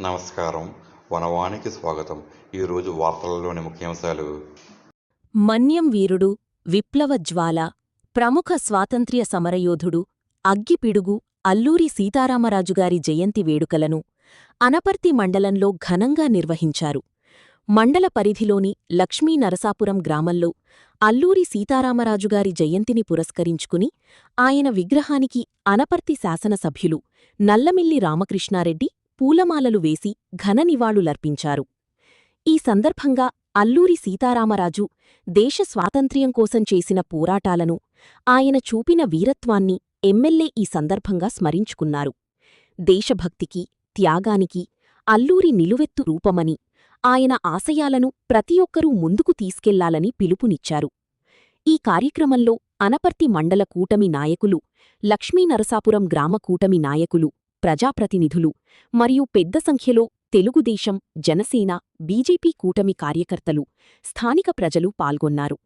నమస్కారం. వనవానికి స్వాగతం. ఈరోజు వార్తలలోని ముఖ్యాంశాలు. మన్యం వీరుడు, విప్లవ జ్వాల, ప్రముఖ స్వాతంత్ర్య సమరయోధుడు, అగ్గిపిడుగు అల్లూరి సీతారామరాజుగారి జయంతి వేడుకలను అనపర్తి మండలంలో ఘనంగా నిర్వహించారు. మండల పరిధిలోని లక్ష్మీనరసాపురం గ్రామంలో అల్లూరి సీతారామరాజుగారి జయంతిని పురస్కరించుకుని ఆయన విగ్రహానికి అనపర్తి శాసనసభ్యులు నల్లమిల్లి రామకృష్ణారెడ్డి పూలమాలలు వేసి ఘన నివాళులర్పించారు. ఈ సందర్భంగా అల్లూరి సీతారామరాజు దేశ స్వాతంత్ర్యం కోసం చేసిన పోరాటాలను, ఆయన చూపిన వీరత్వాన్ని ఎమ్మెల్యే ఈ సందర్భంగా స్మరించుకున్నారు. దేశభక్తికి, త్యాగానికి అల్లూరి నిలువెత్తు రూపమని, ఆయన ఆశయాలను ప్రతి ఒక్కరూ ముందుకు తీసుకెళ్లాలని పిలుపునిచ్చారు. ఈ కార్యక్రమంలో అనపర్తి మండల కూటమి నాయకులు, లక్ష్మీనరసాపురం గ్రామ కూటమి నాయకులు, ప్రజాప్రతినిధులు మరియు పెద్ద సంఖ్యలో తెలుగుదేశం, జనసేన, బీజేపీ కూటమి కార్యకర్తలు, స్థానిక ప్రజలు పాల్గొన్నారు.